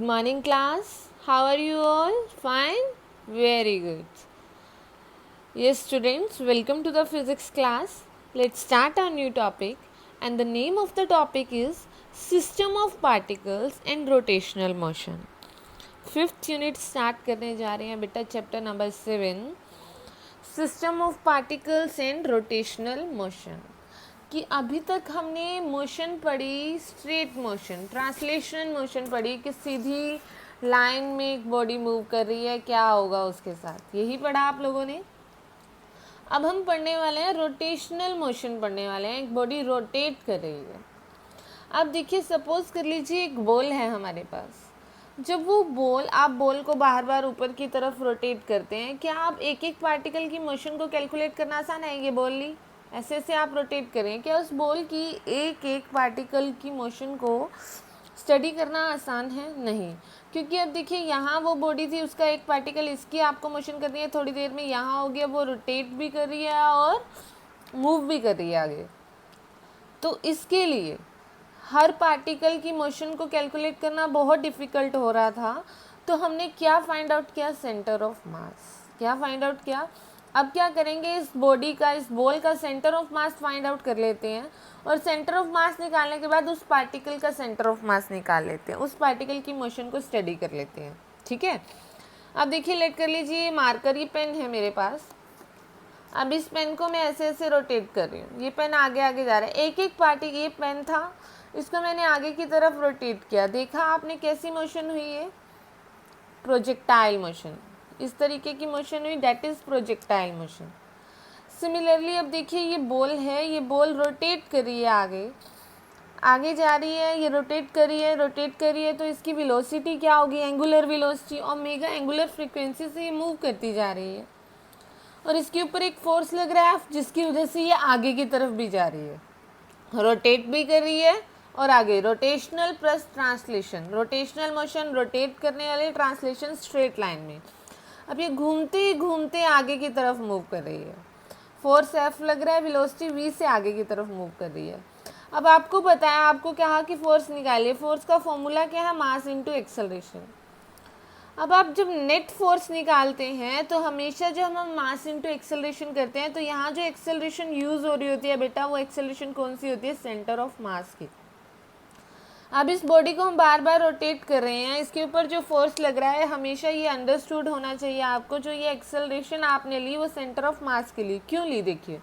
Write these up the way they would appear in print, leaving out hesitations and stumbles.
Good morning, class. How are you all? Fine? Very good. Yes, students, welcome to the physics class. Let's start our new topic. And the name of the topic is System of Particles and Rotational Motion. 5th unit start करने जा रहे हैं बेटा chapter number 7 system of particles and rotational motion कि अभी तक हमने motion पढ़ी स्ट्रेट मोशन ट्रांसलेशनल मोशन पढ़ी कि सीधी लाइन में एक बॉडी मूव कर रही है क्या होगा उसके साथ यही पढ़ा आप लोगों ने। अब हम पढ़ने वाले हैं रोटेशनल मोशन पढ़ने वाले हैं एक बॉडी रोटेट कर रही है। अब देखिए सपोज कर लीजिए एक बॉल है हमारे पास। जब वो बॉल आप बॉल को बार बार ऊपर की तरफ रोटेट करते हैं क्या आप एक एक पार्टिकल की मोशन को कैलकुलेट करना आसान है। ये बॉल ली ऐसे ऐसे आप रोटेट करें क्या उस बॉल की एक एक पार्टिकल की मोशन को स्टडी करना आसान है नहीं, क्योंकि अब देखिए यहाँ वो बॉडी थी उसका एक पार्टिकल इसकी आपको मोशन करनी है थोड़ी देर में यहाँ हो गया वो रोटेट भी कर रही है और मूव भी कर रही है आगे। तो इसके लिए हर पार्टिकल की मोशन को कैलकुलेट करना बहुत डिफ़िकल्ट हो रहा था। तो हमने क्या फाइंड आउट किया सेंटर ऑफ मास। क्या फाइंड आउट किया। अब क्या करेंगे इस बॉडी का इस बॉल का centre of mass find out कर लेते हैं और सेंटर ऑफ मास निकालने के बाद उस पार्टिकल का सेंटर ऑफ मास निकाल लेते हैं उस पार्टिकल की मोशन को स्टडी कर लेते हैं। ठीक है। अब देखिए लेट कर लीजिए ये मार्कर ये पेन है मेरे पास। अब इस पेन को मैं ऐसे ऐसे रोटेट कर रही हूँ ये पेन आगे आगे जा रहा है एक एक पार्टिकल ये पेन था इसको मैंने आगे की तरफ रोटेट किया देखा आपने कैसी मोशन हुई है प्रोजेक्टाइल मोशन। इस तरीके की मोशन हुई that is projectile motion. Similarly अब देखिए ये बॉल है ये बॉल रोटेट कर रही है आगे आगे जा रही है ये रोटेट कर रही है तो इसकी वेलोसिटी क्या होगी angular velocity omega angular frequency से ये मूव करती जा रही है और इसके ऊपर एक फोर्स लग रहा है जिसकी वजह से ये आगे की तरफ भी जा रही है रोटेट भी कर रही है और आगे rotational plus translation rotational motion rotate करने वाले ट्रांसलेशन स्ट्रेट लाइन में। अब ये घूमते घूमते आगे की तरफ मूव कर रही है फोर्स एफ लग रहा है वेलोसिटी वी से आगे की तरफ मूव कर रही है। अब आपको बताया आपको कहा कि फोर्स निकालिए फोर्स का फॉर्मूला क्या है मास इनटू एक्सेलरेशन। अब आप जब नेट फोर्स निकालते हैं तो हमेशा जब हम मास इनटू एक्सेलरेशन करते हैं तो यहाँ जो एक्सेलरेशन यूज़ हो रही होती है बेटा वो एक्सेलरेशन कौन सी होती है सेंटर ऑफ मास की। अब इस बॉडी को हम बार बार रोटेट कर रहे हैं इसके ऊपर जो फोर्स लग रहा है हमेशा ये अंडरस्टूड होना चाहिए आपको जो ये एक्सेलरेशन आपने ली वो सेंटर ऑफ मास के लिए क्यों ली। देखिए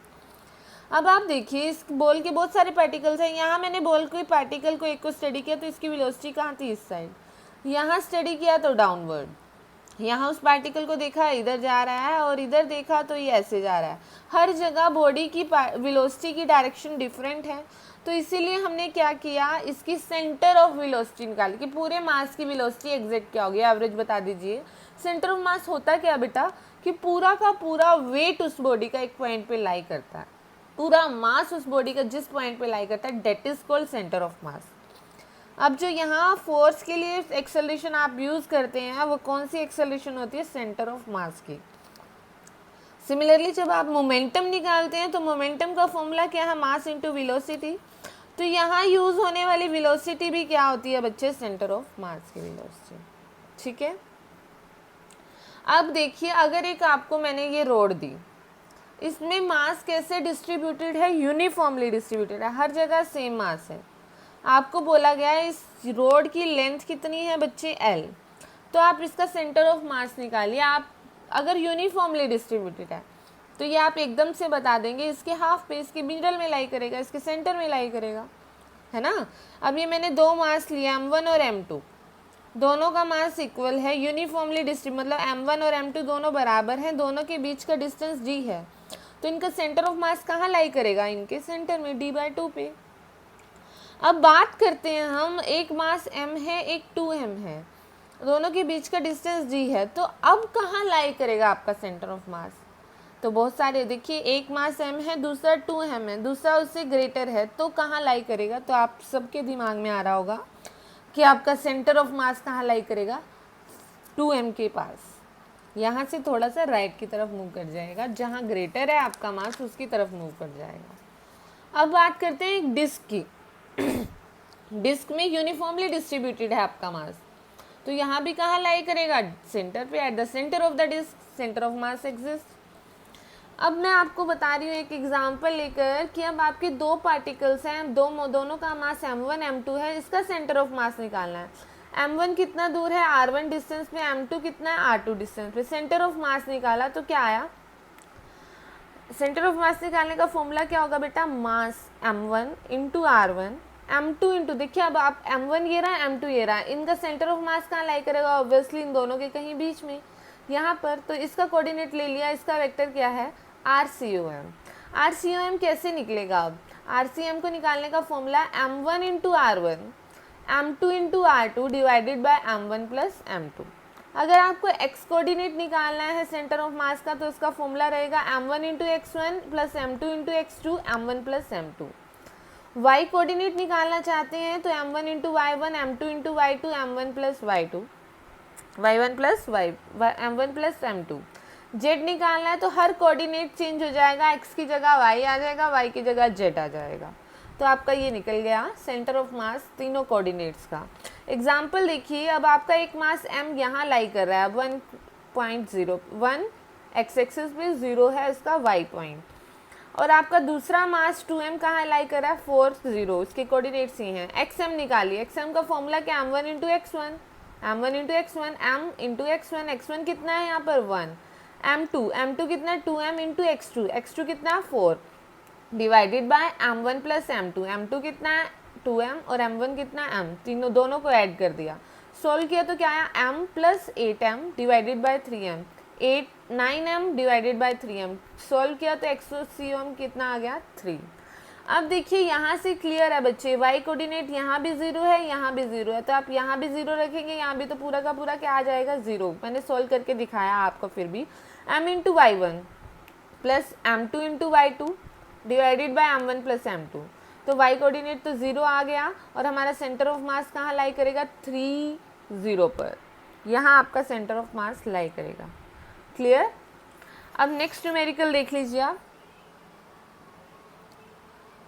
अब आप देखिए इस बॉल के बहुत सारे पार्टिकल्स हैं यहाँ मैंने बॉल को पार्टिकल को एक को स्टडी किया तो इसकी वेलोसिटी कहाँ थी इस साइड यहाँ स्टडी किया तो डाउनवर्ड यहाँ उस पार्टिकल को देखा इधर जा रहा है और इधर देखा तो ये ऐसे जा रहा है। हर जगह बॉडी की वेलोसिटी की डायरेक्शन डिफरेंट है तो इसीलिए हमने क्या किया इसकी सेंटर ऑफ वेलोसिटी निकाली कि पूरे मास की वेलोसिटी एग्जैक्ट क्या होगी एवरेज बता दीजिए। सेंटर ऑफ मास होता क्या बेटा कि पूरा का पूरा वेट उस बॉडी का एक पॉइंट पे लाई करता है पूरा मास उस बॉडी का जिस पॉइंट पे लाई करता है that is called centre of mass. अब जो यहाँ फोर्स के लिए एक्सेलरेशन आप यूज़ करते हैं वो कौन सी एक्सेलरेशन होती है सेंटर ऑफ मास की। सिमिलरली जब आप मोमेंटम निकालते हैं तो मोमेंटम का फॉर्मूला क्या है मास इनटू वेलोसिटी। तो यहाँ यूज़ होने वाली वेलोसिटी भी क्या होती है बच्चे सेंटर ऑफ मास की वेलोसिटी। ठीक है। अब देखिए अगर एक आपको मैंने ये रोड दी इसमें मास कैसे डिस्ट्रीब्यूटेड है यूनिफॉर्मली डिस्ट्रीब्यूटेड है हर जगह सेम मास है। आपको बोला गया है इस रोड की लेंथ कितनी है बच्चे L तो आप इसका सेंटर ऑफ मास निकालिए। आप अगर यूनिफॉर्मली डिस्ट्रीब्यूटेड है तो ये आप एकदम से बता देंगे इसके हाफ पे इसके मिडल में लाई करेगा इसके सेंटर में लाई करेगा है ना। अब ये मैंने दो मास लिया M1 और M2 दोनों का मास इक्वल है यूनिफॉर्मली डिस्ट्रीब्यूट मतलब M1 और M2 दोनों बराबर हैं दोनों के बीच का डिस्टेंस d है तो इनका सेंटर ऑफ मास कहाँ लाई करेगा इनके सेंटर में d/2 पे। अब बात करते हैं हम एक मास m है एक 2m है दोनों के बीच का डिस्टेंस d है तो अब कहाँ लाई करेगा आपका सेंटर ऑफ मास। तो बहुत सारे देखिए एक मास m है दूसरा 2m है दूसरा उससे ग्रेटर है तो कहाँ लाई करेगा। तो आप सबके दिमाग में आ रहा होगा कि आपका सेंटर ऑफ मास कहाँ लाई करेगा 2m के पास यहाँ से थोड़ा सा राइट की तरफ मूव कर जाएगा जहाँ ग्रेटर है आपका मास उसकी तरफ मूव कर जाएगा। अब बात करते हैं एक डिस्क की डिस्क में यूनिफॉर्मली डिस्ट्रीब्यूटेड है आपका मास तो यहाँ भी कहाँ लाई करेगा, सेंटर पे, at the centre of the disc, centre of mass exist. अब मैं आपको बता रही हूँ एक एग्जांपल लेकर कि अब आपके दो पार्टिकल्स हैं, दोनों का मास m1 m2 है, इसका सेंटर ऑफ मास निकालना है। m1 कितना दूर है r1 डिस्टेंस पे, m2 कितना है r2 डिस्टेंस पे, सेंटर ऑफ मास निकाला तो क्या आया, सेंटर ऑफ मास निकालने का फॉर्मूला क्या होगा बेटा, मास m1 into r1 m2 into, देखिए अब आप m1 ये रहा m2 ये रहा, इनका सेंटर ऑफ मास कहाँ लाई करेगा, ऑब्वियसली इन दोनों के कहीं बीच में यहाँ पर। तो इसका कोऑर्डिनेट ले लिया, इसका वेक्टर क्या है RCOM। RCOM कैसे निकलेगा, अब RCM को निकालने का formula m1 into r1 m2 into r2 divided by m1 plus m2। अगर आपको x कोऑर्डिनेट निकालना है सेंटर ऑफ मास का तो इसका फॉर्मूला रहेगा m1 into x1 plus m2 into x2 m1 plus m2। y coordinate निकालना चाहते हैं तो m1 into y1 m2 into y2 m1 plus y2 y1 plus m1 plus m2। z निकालना है तो हर कोऑर्डिनेट चेंज हो जाएगा, x की जगह y आ जाएगा, y की जगह z आ जाएगा। तो आपका ये निकल गया सेंटर ऑफ मास तीनों कोऑर्डिनेट्स का। एग्जाम्पल देखिए, अब आपका एक मास m यहाँ लाई कर रहा है 1.01, एक्स एक्सिस पे 0 है इसका y पॉइंट, और आपका दूसरा मास 2m कहाँ लाई कर रहा है 4 0, इसके कोऑर्डिनेट्स ही हैं। xm निकालिए, xm का फॉर्मूला क्या, m1 into x1 m1 into x1 m into x1, x1 कितना है यहाँ पर 1, m2 कितना है 2m इंटू x2 कितना है 4 divided by m1 plus m2 कितना है 2m और m1 कितना है m, दोनों को ऐड कर दिया, सोल्व किया तो क्या आया m plus 8m divided by 3m, 9m divided by 3m, solve किया तो XCOM कितना आ गया 3। अब देखिए यहाँ से क्लियर है बच्चे, y कोऑर्डिनेट यहाँ भी 0 है, यहाँ भी 0 है, तो आप यहाँ भी 0 रखेंगे, यहाँ भी तो पूरा का पूरा क्या आ जाएगा 0। मैंने सोल्व करके दिखाया आपको, फिर भी m into y1 plus m2 into y2 divided by m1 plus m2, तो y कोऑर्डिनेट तो 0 आ गया और हमारा सेंटर ऑफ मास कहाँ लाई करेगा 3 0 पर, यहाँ आपका सेंटर ऑफ मास लाई करेगा। क्लियर। अब नेक्स्ट न्यूमेरिकल देख लीजिए आप।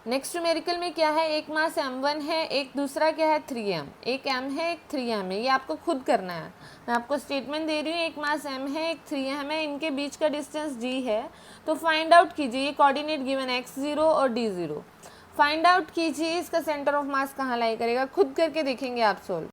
नेक्स्ट न्यूमेरिकल में क्या है, एक मास m1 है, एक दूसरा क्या है 3m, एक m है एक 3m है, ये आपको खुद करना है। मैं आपको स्टेटमेंट दे रही हूँ, एक मास m है एक 3m है, इनके बीच का डिस्टेंस d है, तो फाइंड आउट कीजिए, ये कोऑर्डिनेट गिवन x0 और d0, फाइंड आउट कीजिए इसका सेंटर ऑफ मास कहाँ लाई करेगा, खुद करके देखेंगे आप सोल्व।